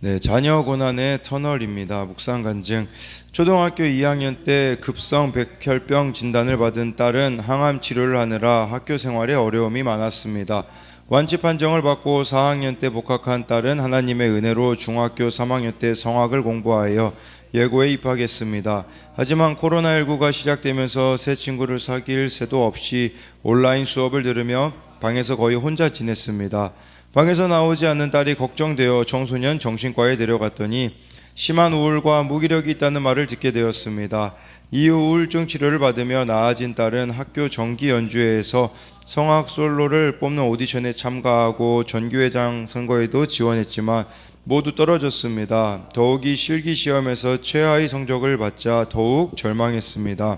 네, 자녀 고난의 터널입니다. 묵상 간증. 초등학교 2학년 때 급성 백혈병 진단을 받은 딸은 항암 치료를 하느라 학교 생활에 어려움이 많았습니다. 완치 판정을 받고 4학년 때 복학한 딸은 하나님의 은혜로 중학교 3학년 때 성악을 공부하여 예고에 입학했습니다. 하지만 코로나19가 시작되면서 새 친구를 사귈 새도 없이 온라인 수업을 들으며 방에서 거의 혼자 지냈습니다. 방에서 나오지 않는 딸이 걱정되어 청소년 정신과에 데려갔더니 심한 우울과 무기력이 있다는 말을 듣게 되었습니다. 이후 우울증 치료를 받으며 나아진 딸은 학교 정기 연주회에서 성악 솔로를 뽑는 오디션에 참가하고 전교회장 선거에도 지원했지만 모두 떨어졌습니다. 더욱이 실기 시험에서 최하위 성적을 받자 더욱 절망했습니다.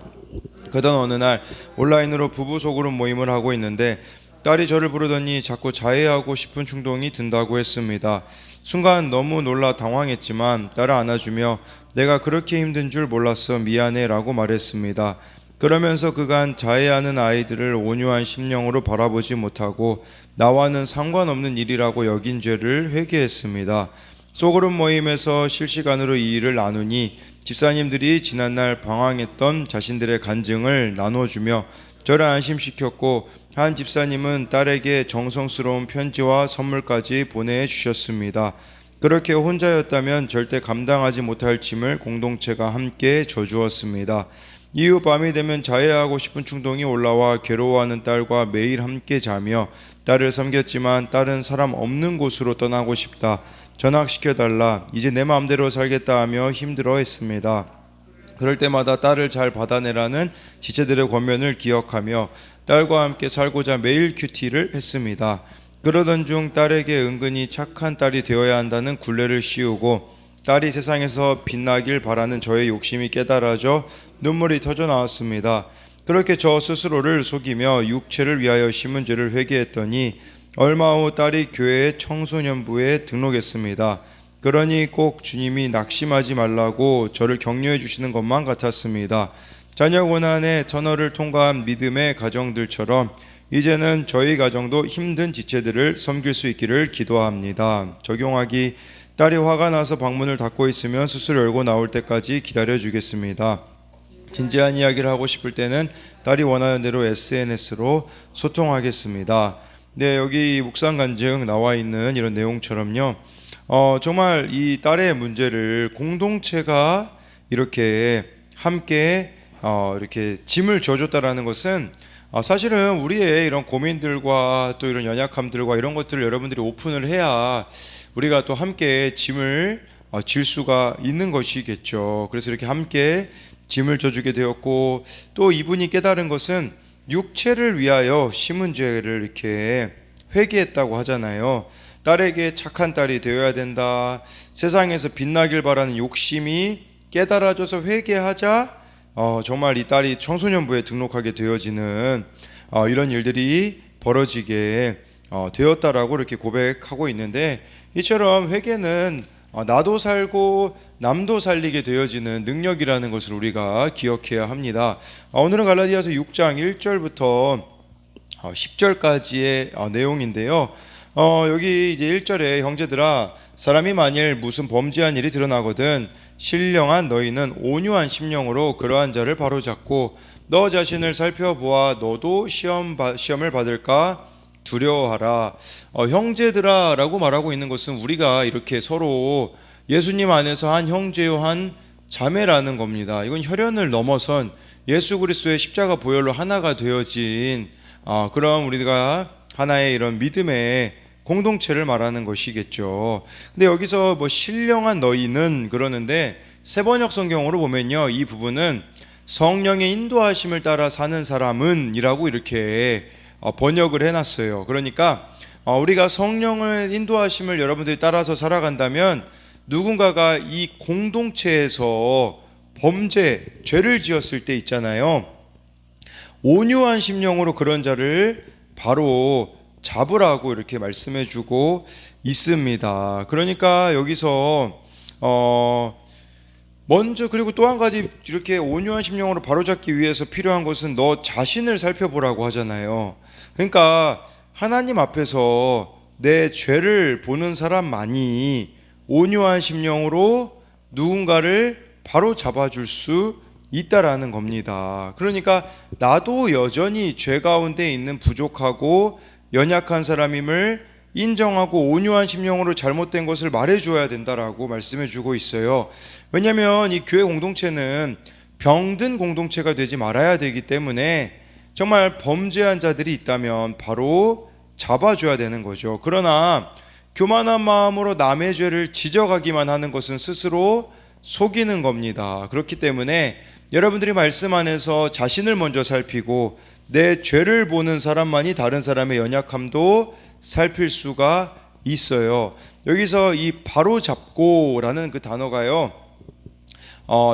그러던 어느 날 온라인으로 부부 소그룹 모임을 하고 있는데 딸이 저를 부르더니 자꾸 자해하고 싶은 충동이 든다고 했습니다. 순간 너무 놀라 당황했지만 딸을 안아주며 내가 그렇게 힘든 줄 몰랐어 미안해 라고 말했습니다. 그러면서 그간 자해하는 아이들을 온유한 심령으로 바라보지 못하고 나와는 상관없는 일이라고 여긴 죄를 회개했습니다. 소그룹 모임에서 실시간으로 이 일을 나누니 집사님들이 지난날 방황했던 자신들의 간증을 나눠주며 저를 안심시켰고 한 집사님은 딸에게 정성스러운 편지와 선물까지 보내주셨습니다. 그렇게 혼자였다면 절대 감당하지 못할 짐을 공동체가 함께 져주었습니다. 이후 밤이 되면 자해하고 싶은 충동이 올라와 괴로워하는 딸과 매일 함께 자며 딸을 섬겼지만 딸은 사람 없는 곳으로 떠나고 싶다, 전학시켜달라, 이제 내 마음대로 살겠다 하며 힘들어했습니다. 그럴 때마다 딸을 잘 받아내라는 지체들의 권면을 기억하며 딸과 함께 살고자 매일 큐티를 했습니다. 그러던 중 딸에게 은근히 착한 딸이 되어야 한다는 굴레를 씌우고 딸이 세상에서 빛나길 바라는 저의 욕심이 깨달아져 눈물이 터져 나왔습니다. 그렇게 저 스스로를 속이며 육체를 위하여 심은 죄를 회개했더니 얼마 후 딸이 교회 청소년부에 등록했습니다. 그러니 꼭 주님이 낙심하지 말라고 저를 격려해 주시는 것만 같았습니다. 자녀 고난의 터널을 통과한 믿음의 가정들처럼 이제는 저희 가정도 힘든 지체들을 섬길 수 있기를 기도합니다. 적용하기: 딸이 화가 나서 방문을 닫고 있으면 스스로 열고 나올 때까지 기다려 주겠습니다. 진지한 이야기를 하고 싶을 때는 딸이 원하는 대로 SNS로 소통하겠습니다. 네, 여기 묵상 간증 나와 있는 이런 내용처럼요. 정말 이 딸의 문제를 공동체가 이렇게 함께 이렇게 짐을 져줬다라는 것은 사실은 우리의 이런 고민들과 또 이런 연약함들과 이런 것들을 여러분들이 오픈을 해야 우리가 또 함께 짐을 질 수가 있는 것이겠죠. 그래서 이렇게 함께 짐을 져주게 되었고, 또 이분이 깨달은 것은 육체를 위하여 심은 죄를 이렇게 회개했다고 하잖아요. 딸에게 착한 딸이 되어야 된다, 세상에서 빛나길 바라는 욕심이 깨달아져서 회개하자 정말 이 딸이 청소년부에 등록하게 되어지는 이런 일들이 벌어지게 되었다라고 이렇게 고백하고 있는데, 이처럼 회개는 나도 살고 남도 살리게 되어지는 능력이라는 것을 우리가 기억해야 합니다. 오늘은 갈라디아서 6장 1절부터 10절까지의 내용인데요. 여기 이제 1절에 형제들아, 사람이 만일 무슨 범죄한 일이 드러나거든 신령한 너희는 온유한 심령으로 그러한 자를 바로잡고 너 자신을 살펴보아 너도 시험을 받을까 두려워하라. 형제들아 라고 말하고 있는 것은 우리가 이렇게 서로 예수님 안에서 한 형제요 한 자매라는 겁니다. 이건 혈연을 넘어선 예수 그리스도의 십자가 보혈로 하나가 되어진 그런 우리가 하나의 이런 믿음의 공동체를 말하는 것이겠죠. 근데 여기서 신령한 너희는 그러는데 세번역 성경으로 보면요, 이 부분은 성령의 인도하심을 따라 사는 사람은 이라고 이렇게 번역을 해놨어요. 그러니까 우리가 성령을 인도하심을 여러분들이 따라서 살아간다면 누군가가 이 공동체에서 죄를 지었을 때 있잖아요, 온유한 심령으로 그런 자를 바로 잡으라고 이렇게 말씀해주고 있습니다. 그러니까 여기서 먼저, 그리고 또 한 가지 이렇게 온유한 심령으로 바로잡기 위해서 필요한 것은 너 자신을 살펴보라고 하잖아요. 그러니까 하나님 앞에서 내 죄를 보는 사람만이 온유한 심령으로 누군가를 바로 잡아줄 수 있다라는 겁니다. 그러니까 나도 여전히 죄 가운데 있는 부족하고 연약한 사람임을 인정하고 온유한 심령으로 잘못된 것을 말해줘야 된다라고 말씀해 주고 있어요. 왜냐하면 이 교회 공동체는 병든 공동체가 되지 말아야 되기 때문에 정말 범죄한 자들이 있다면 바로 잡아줘야 되는 거죠. 그러나 교만한 마음으로 남의 죄를 지적하기만 하는 것은 스스로 속이는 겁니다. 그렇기 때문에 여러분들이 말씀 안에서 자신을 먼저 살피고 내 죄를 보는 사람만이 다른 사람의 연약함도 살필 수가 있어요. 여기서 이 바로잡고라는 그 단어가요,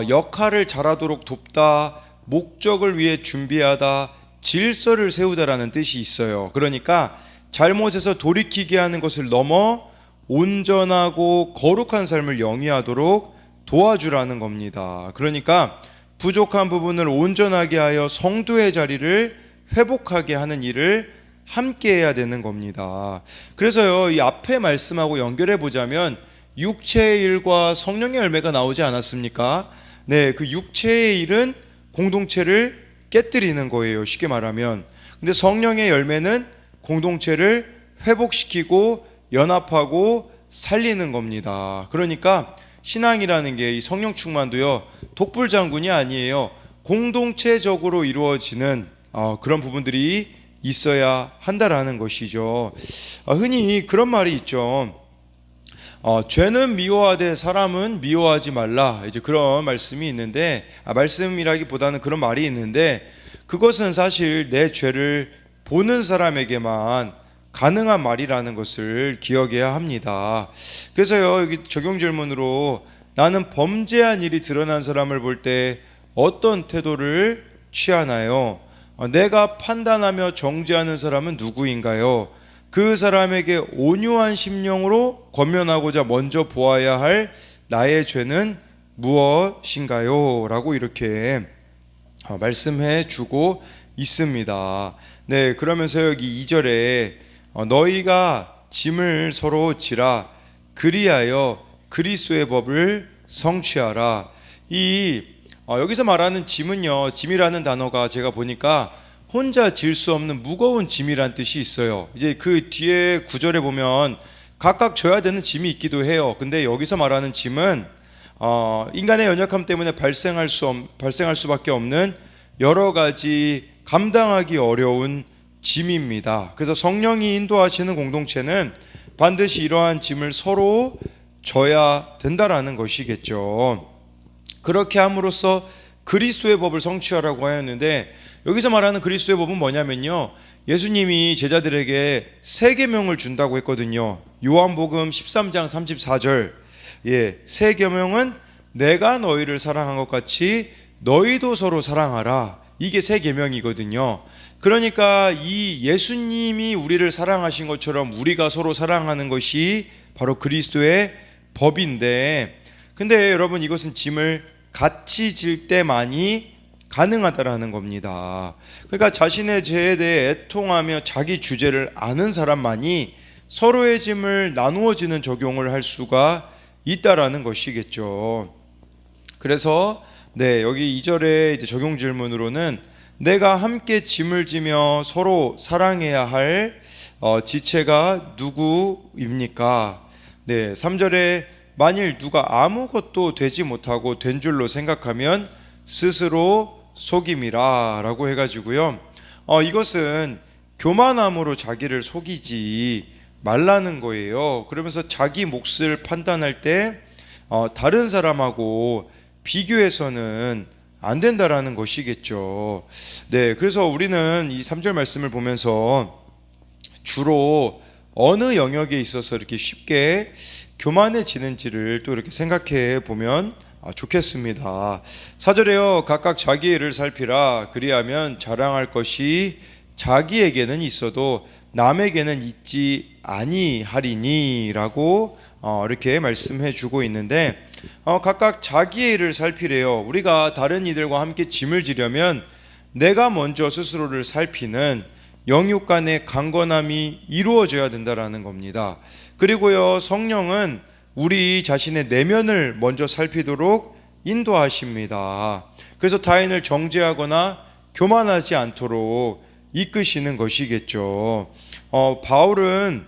역할을 잘하도록 돕다, 목적을 위해 준비하다, 질서를 세우다라는 뜻이 있어요. 그러니까 잘못에서 돌이키게 하는 것을 넘어 온전하고 거룩한 삶을 영위하도록 도와주라는 겁니다. 그러니까 부족한 부분을 온전하게 하여 성도의 자리를 회복하게 하는 일을 함께 해야 되는 겁니다. 그래서요, 이 앞에 말씀하고 연결해 보자면 육체의 일과 성령의 열매가 나오지 않았습니까? 네, 그 육체의 일은 공동체를 깨뜨리는 거예요, 쉽게 말하면. 근데 성령의 열매는 공동체를 회복시키고 연합하고 살리는 겁니다. 그러니까 신앙이라는 게 이 성령 충만도요, 독불장군이 아니에요. 공동체적으로 이루어지는 그런 부분들이 있어야 한다라는 것이죠. 흔히 그런 말이 있죠. 죄는 미워하되 사람은 미워하지 말라. 이제 그런 말씀이 있는데, 말씀이라기보다는 그런 말이 있는데, 그것은 사실 내 죄를 보는 사람에게만 가능한 말이라는 것을 기억해야 합니다. 그래서요, 여기 적용 질문으로 나는 범죄한 일이 드러난 사람을 볼 때 어떤 태도를 취하나요? 내가 판단하며 정죄하는 사람은 누구인가요? 그 사람에게 온유한 심령으로 권면하고자 먼저 보아야 할 나의 죄는 무엇인가요? 라고 이렇게 말씀해 주고 있습니다. 네, 그러면서 여기 2절에 너희가 짐을 서로 지라 그리하여 그리스도의 법을 성취하라. 여기서 말하는 짐은요, 짐이라는 단어가 제가 보니까 혼자 질 수 없는 무거운 짐이란 뜻이 있어요. 이제 그 뒤에 구절에 보면 각각 져야 되는 짐이 있기도 해요. 근데 여기서 말하는 짐은 인간의 연약함 때문에 발생할 수밖에 없는 여러 가지 감당하기 어려운 짐입니다. 그래서 성령이 인도하시는 공동체는 반드시 이러한 짐을 서로 져야 된다라는 것이겠죠. 그렇게 함으로써 그리스도의 법을 성취하라고 하였는데, 여기서 말하는 그리스도의 법은 뭐냐면요, 예수님이 제자들에게 세 계명을 준다고 했거든요. 요한복음 13장 34절, 세 계명은 내가 너희를 사랑한 것 같이 너희도 서로 사랑하라. 이게 세 계명이거든요. 그러니까 이 예수님이 우리를 사랑하신 것처럼 우리가 서로 사랑하는 것이 바로 그리스도의 법인데, 근데 여러분, 이것은 짐을 같이 질 때만이 가능하다라는 겁니다. 그러니까 자신의 죄에 대해 애통하며 자기 주제를 아는 사람만이 서로의 짐을 나누어지는 적용을 할 수가 있다라는 것이겠죠. 그래서 여기 2절의 이제 적용 질문으로는 내가 함께 짐을 지며 서로 사랑해야 할 지체가 누구입니까? 3절에 만일 누가 아무것도 되지 못하고 된 줄로 생각하면 스스로 속임이라 라고 해가지고요, 이것은 교만함으로 자기를 속이지 말라는 거예요. 그러면서 자기 몫을 판단할 때 다른 사람하고 비교해서는 안 된다라는 것이겠죠. 그래서 우리는 이 3절 말씀을 보면서 주로 어느 영역에 있어서 이렇게 쉽게 교만해지는지를 또 이렇게 생각해 보면 좋겠습니다. 4절에요, 각각 자기 일을 살피라. 그리하면 자랑할 것이 자기에게는 있어도 남에게는 있지 아니하리니 라고 이렇게 말씀해 주고 있는데, 각각 자기의 일을 살피래요. 우리가 다른 이들과 함께 짐을 지려면 내가 먼저 스스로를 살피는 영육 간의 강건함이 이루어져야 된다라는 겁니다. 그리고요, 성령은 우리 자신의 내면을 먼저 살피도록 인도하십니다. 그래서 타인을 정죄하거나 교만하지 않도록 이끄시는 것이겠죠. 바울은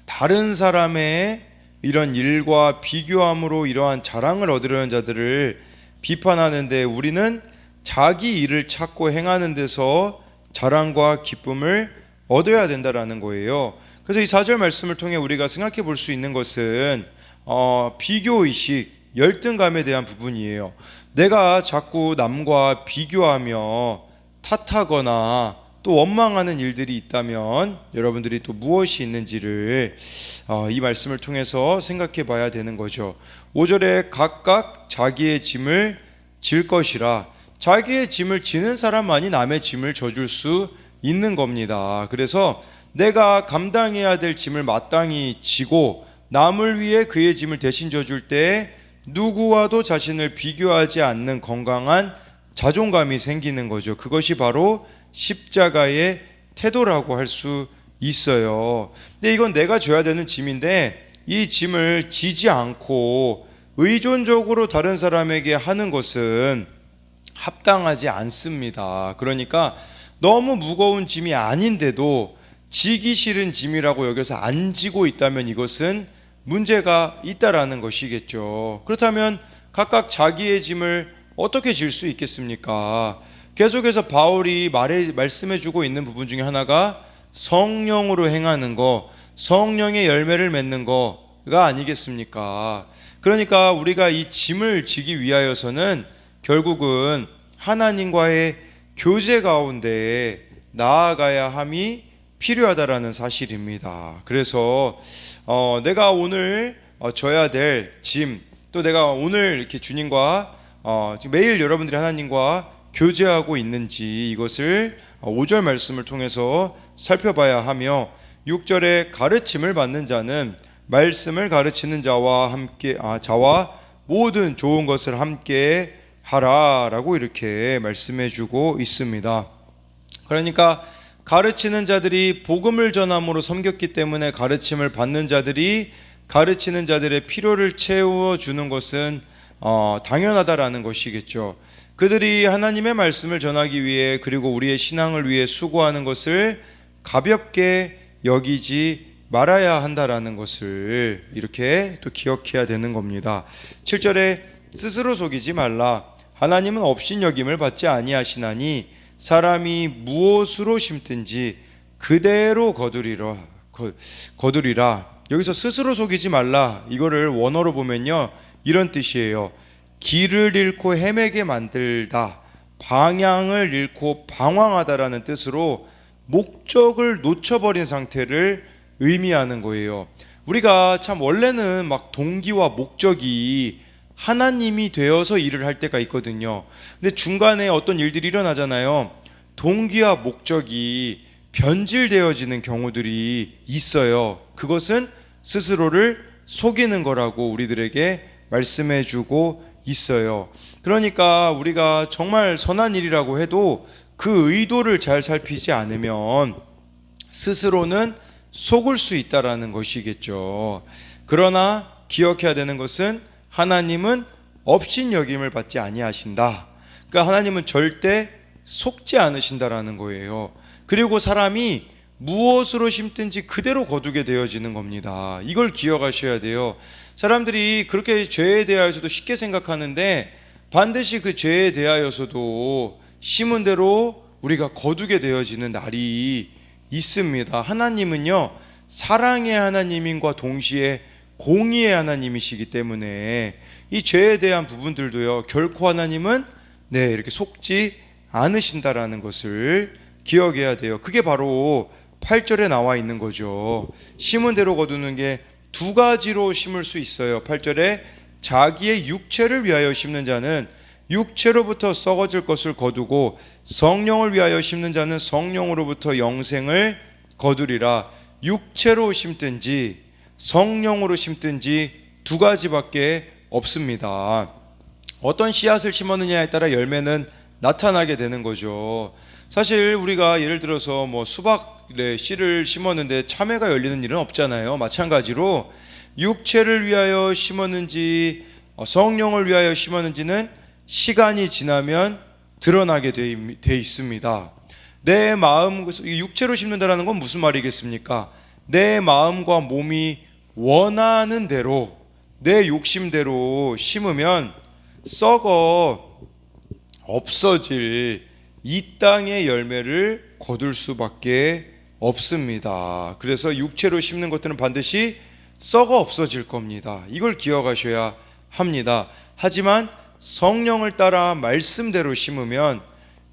다른 사람의 이런 일과 비교함으로 이러한 자랑을 얻으려는 자들을 비판하는데, 우리는 자기 일을 찾고 행하는 데서 자랑과 기쁨을 얻어야 된다라는 거예요. 그래서 이 4절 말씀을 통해 우리가 생각해 볼 수 있는 것은 비교의식, 열등감에 대한 부분이에요. 내가 자꾸 남과 비교하며 탓하거나 또 원망하는 일들이 있다면 여러분들이 또 무엇이 있는지를 이 말씀을 통해서 생각해 봐야 되는 거죠. 5절에 각각 자기의 짐을 질 것이라. 자기의 짐을 지는 사람만이 남의 짐을 져줄 수 있는 겁니다. 그래서 내가 감당해야 될 짐을 마땅히 지고 남을 위해 그의 짐을 대신 져줄 때 누구와도 자신을 비교하지 않는 건강한 자존감이 생기는 거죠. 그것이 바로 십자가의 태도라고 할 수 있어요. 근데 이건 내가 져야 되는 짐인데 이 짐을 지지 않고 의존적으로 다른 사람에게 하는 것은 합당하지 않습니다. 그러니까 너무 무거운 짐이 아닌데도 지기 싫은 짐이라고 여겨서 안 지고 있다면 이것은 문제가 있다라는 것이겠죠. 그렇다면 각각 자기의 짐을 어떻게 질 수 있겠습니까? 계속해서 바울이 말씀해주고 있는 부분 중에 하나가 성령으로 행하는 거, 성령의 열매를 맺는 거가 아니겠습니까? 그러니까 우리가 이 짐을 지기 위하여서는 결국은 하나님과의 교제 가운데 나아가야 함이 필요하다라는 사실입니다. 그래서 내가 오늘 져야 될 짐, 또 내가 오늘 이렇게 주님과 매일 여러분들이 하나님과 교제하고 있는지 이것을 5절 말씀을 통해서 살펴봐야 하며, 6절에 가르침을 받는 자는 말씀을 가르치는 자와 함께 자와 모든 좋은 것을 함께 하라라고 이렇게 말씀해 주고 있습니다. 그러니까 가르치는 자들이 복음을 전함으로 섬겼기 때문에 가르침을 받는 자들이 가르치는 자들의 필요를 채워주는 것은 당연하다라는 것이겠죠. 그들이 하나님의 말씀을 전하기 위해 그리고 우리의 신앙을 위해 수고하는 것을 가볍게 여기지 말아야 한다라는 것을 이렇게 또 기억해야 되는 겁니다. 7절에 스스로 속이지 말라. 하나님은 업신여김을 받지 아니하시나니 사람이 무엇으로 심든지 그대로 거두리라. 여기서 스스로 속이지 말라, 이거를 원어로 보면요 이런 뜻이에요. 길을 잃고 헤매게 만들다, 방향을 잃고 방황하다라는 뜻으로 목적을 놓쳐버린 상태를 의미하는 거예요. 우리가 참 원래는 막 동기와 목적이 하나님이 되어서 일을 할 때가 있거든요. 근데 중간에 어떤 일들이 일어나잖아요. 동기와 목적이 변질되어지는 경우들이 있어요. 그것은 스스로를 속이는 거라고 우리들에게 말씀해주고 있어요. 그러니까 우리가 정말 선한 일이라고 해도 그 의도를 잘 살피지 않으면 스스로는 속을 수 있다라는 것이겠죠. 그러나 기억해야 되는 것은 하나님은 업신여김을 받지 아니하신다. 그러니까 하나님은 절대 속지 않으신다라는 거예요. 그리고 사람이 무엇으로 심든지 그대로 거두게 되어지는 겁니다. 이걸 기억하셔야 돼요. 사람들이 그렇게 죄에 대하여서도 쉽게 생각하는데 반드시 그 죄에 대하여서도 심은 대로 우리가 거두게 되어지는 날이 있습니다. 하나님은요 사랑의 하나님인과 동시에 공의의 하나님이시기 때문에 이 죄에 대한 부분들도요 결코 하나님은 이렇게 속지 않으신다라는 것을 기억해야 돼요. 그게 바로 8절에 나와 있는 거죠. 심은 대로 거두는 게 두 가지로 심을 수 있어요. 8절에 자기의 육체를 위하여 심는 자는 육체로부터 썩어질 것을 거두고 성령을 위하여 심는 자는 성령으로부터 영생을 거두리라. 육체로 심든지 성령으로 심든지 두 가지밖에 없습니다. 어떤 씨앗을 심었느냐에 따라 열매는 나타나게 되는 거죠. 사실 우리가 예를 들어서 수박의 씨를 심었는데 참외가 열리는 일은 없잖아요. 마찬가지로 육체를 위하여 심었는지 성령을 위하여 심었는지는 시간이 지나면 드러나게 돼 있습니다. 내 마음, 육체로 심는다라는 건 무슨 말이겠습니까? 내 마음과 몸이 원하는 대로, 내 욕심대로 심으면 썩어 없어질 이 땅의 열매를 거둘 수밖에 없습니다. 그래서 육체로 심는 것들은 반드시 썩어 없어질 겁니다. 이걸 기억하셔야 합니다. 하지만 성령을 따라 말씀대로 심으면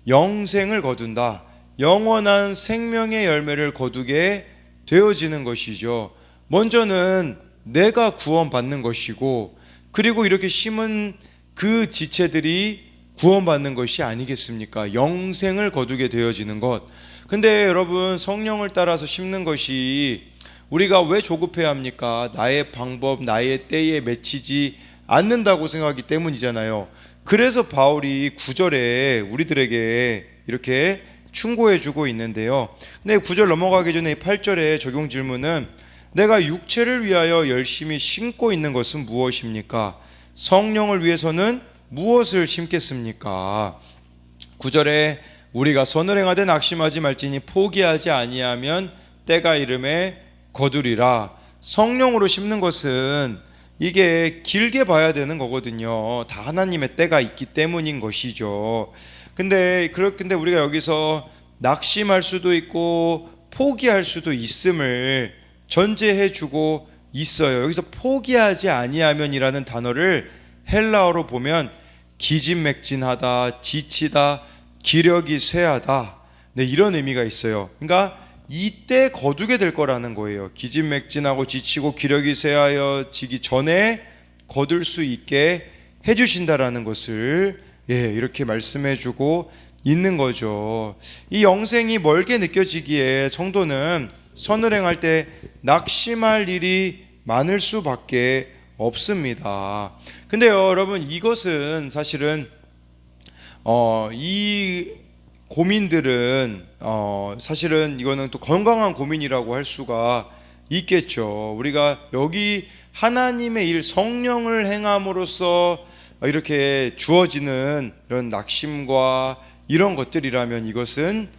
영생을 거둔다. 영원한 생명의 열매를 거두게 되어지는 것이죠. 먼저는 내가 구원받는 것이고, 그리고 이렇게 심은 그 지체들이 구원받는 것이 아니겠습니까? 영생을 거두게 되어지는 것. 근데 여러분, 성령을 따라서 심는 것이 우리가 왜 조급해야 합니까? 나의 방법, 나의 때에 맺히지 않는다고 생각하기 때문이잖아요. 그래서 바울이 9절에 우리들에게 이렇게 충고해 주고 있는데요. 근데 9절 넘어가기 전에 8절의 적용 질문은 내가 육체를 위하여 열심히 심고 있는 것은 무엇입니까? 성령을 위해서는 무엇을 심겠습니까? 9절에 우리가 선을 행하되 낙심하지 말지니 포기하지 아니하면 때가 이름에 거두리라. 성령으로 심는 것은 이게 길게 봐야 되는 거거든요. 다 하나님의 때가 있기 때문인 것이죠. 근데 우리가 여기서 낙심할 수도 있고 포기할 수도 있음을 전제해 주고 있어요. 여기서 포기하지 아니하면이라는 단어를 헬라어로 보면 기진맥진하다, 지치다, 기력이 쇠하다, 네, 이런 의미가 있어요. 그러니까 이때 거두게 될 거라는 거예요. 기진맥진하고 지치고 기력이 쇠하여지기 전에 거둘 수 있게 해주신다라는 것을 이렇게 말씀해주고 있는 거죠. 이 영생이 멀게 느껴지기에 성도는 선을 행할 때 낙심할 일이 많을 수밖에 없습니다. 근데요, 여러분, 이것은 사실은 이 고민들은 사실은 이거는 또 건강한 고민이라고 할 수가 있겠죠. 우리가 여기 하나님의 일, 성령을 행함으로써 이렇게 주어지는 이런 낙심과 이런 것들이라면 이것은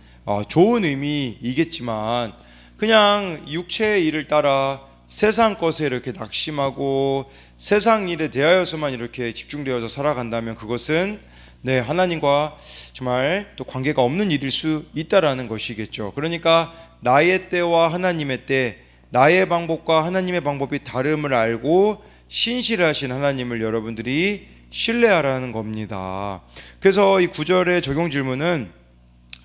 좋은 의미이겠지만, 그냥 육체의 일을 따라 세상 것에 이렇게 낙심하고 세상 일에 대하여서만 이렇게 집중되어서 살아간다면 그것은 하나님과 정말 또 관계가 없는 일일 수 있다라는 것이겠죠. 그러니까 나의 때와 하나님의 때, 나의 방법과 하나님의 방법이 다름을 알고 신실하신 하나님을 여러분들이 신뢰하라는 겁니다. 그래서 이 9절의 적용 질문은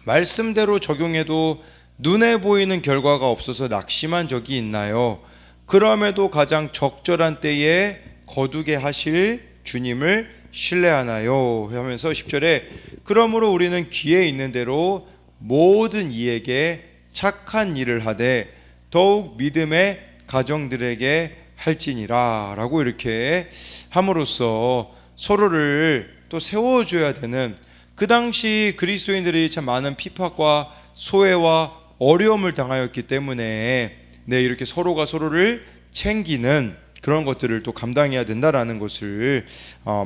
말씀대로 적용해도 눈에 보이는 결과가 없어서 낙심한 적이 있나요? 그럼에도 가장 적절한 때에 거두게 하실 주님을 신뢰하나요? 하면서 10절에 그러므로 우리는 귀에 있는 대로 모든 이에게 착한 일을 하되 더욱 믿음의 가정들에게 할지니라 라고 이렇게 함으로써 서로를 또 세워줘야 되는, 그 당시 그리스도인들이 참 많은 핍박과 소외와 어려움을 당하였기 때문에 이렇게 서로가 서로를 챙기는 그런 것들을 또 감당해야 된다라는 것을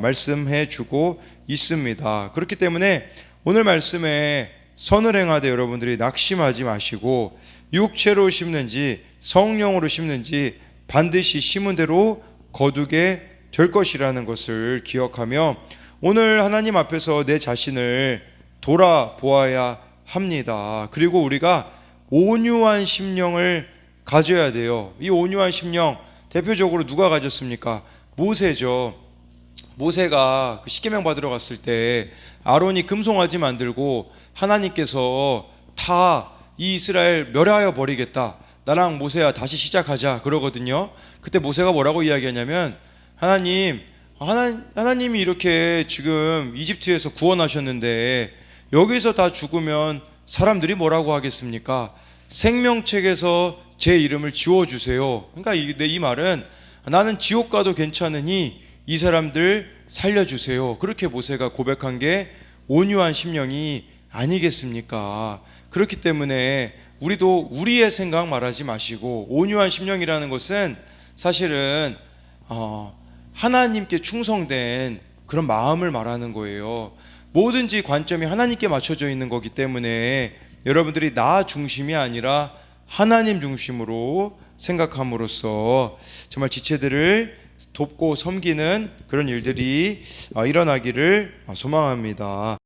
말씀해 주고 있습니다. 그렇기 때문에 오늘 말씀에 선을 행하되 여러분들이 낙심하지 마시고 육체로 심는지 성령으로 심는지 반드시 심은 대로 거두게 될 것이라는 것을 기억하며 오늘 하나님 앞에서 내 자신을 돌아보아야 합니다. 그리고 우리가 온유한 심령을 가져야 돼요. 이 온유한 심령 대표적으로 누가 가졌습니까? 모세죠. 모세가 그 십계명 받으러 갔을 때 아론이 금송아지 만들고 하나님께서 다 이 이스라엘 멸하여 버리겠다, 나랑 모세야 다시 시작하자 그러거든요. 그때 모세가 뭐라고 이야기하냐면 하나님이 이렇게 지금 이집트에서 구원하셨는데 여기서 다 죽으면 사람들이 뭐라고 하겠습니까? 생명책에서 제 이름을 지워주세요. 그러니까 이 말은 나는 지옥 가도 괜찮으니 이 사람들 살려주세요. 그렇게 모세가 고백한 게 온유한 심령이 아니겠습니까? 그렇기 때문에 우리도 우리의 생각 말하지 마시고 온유한 심령이라는 것은 사실은 하나님께 충성된 그런 마음을 말하는 거예요. 뭐든지 관점이 하나님께 맞춰져 있는 거기 때문에 여러분들이 나 중심이 아니라 하나님 중심으로 생각함으로써 정말 지체들을 돕고 섬기는 그런 일들이 일어나기를 소망합니다.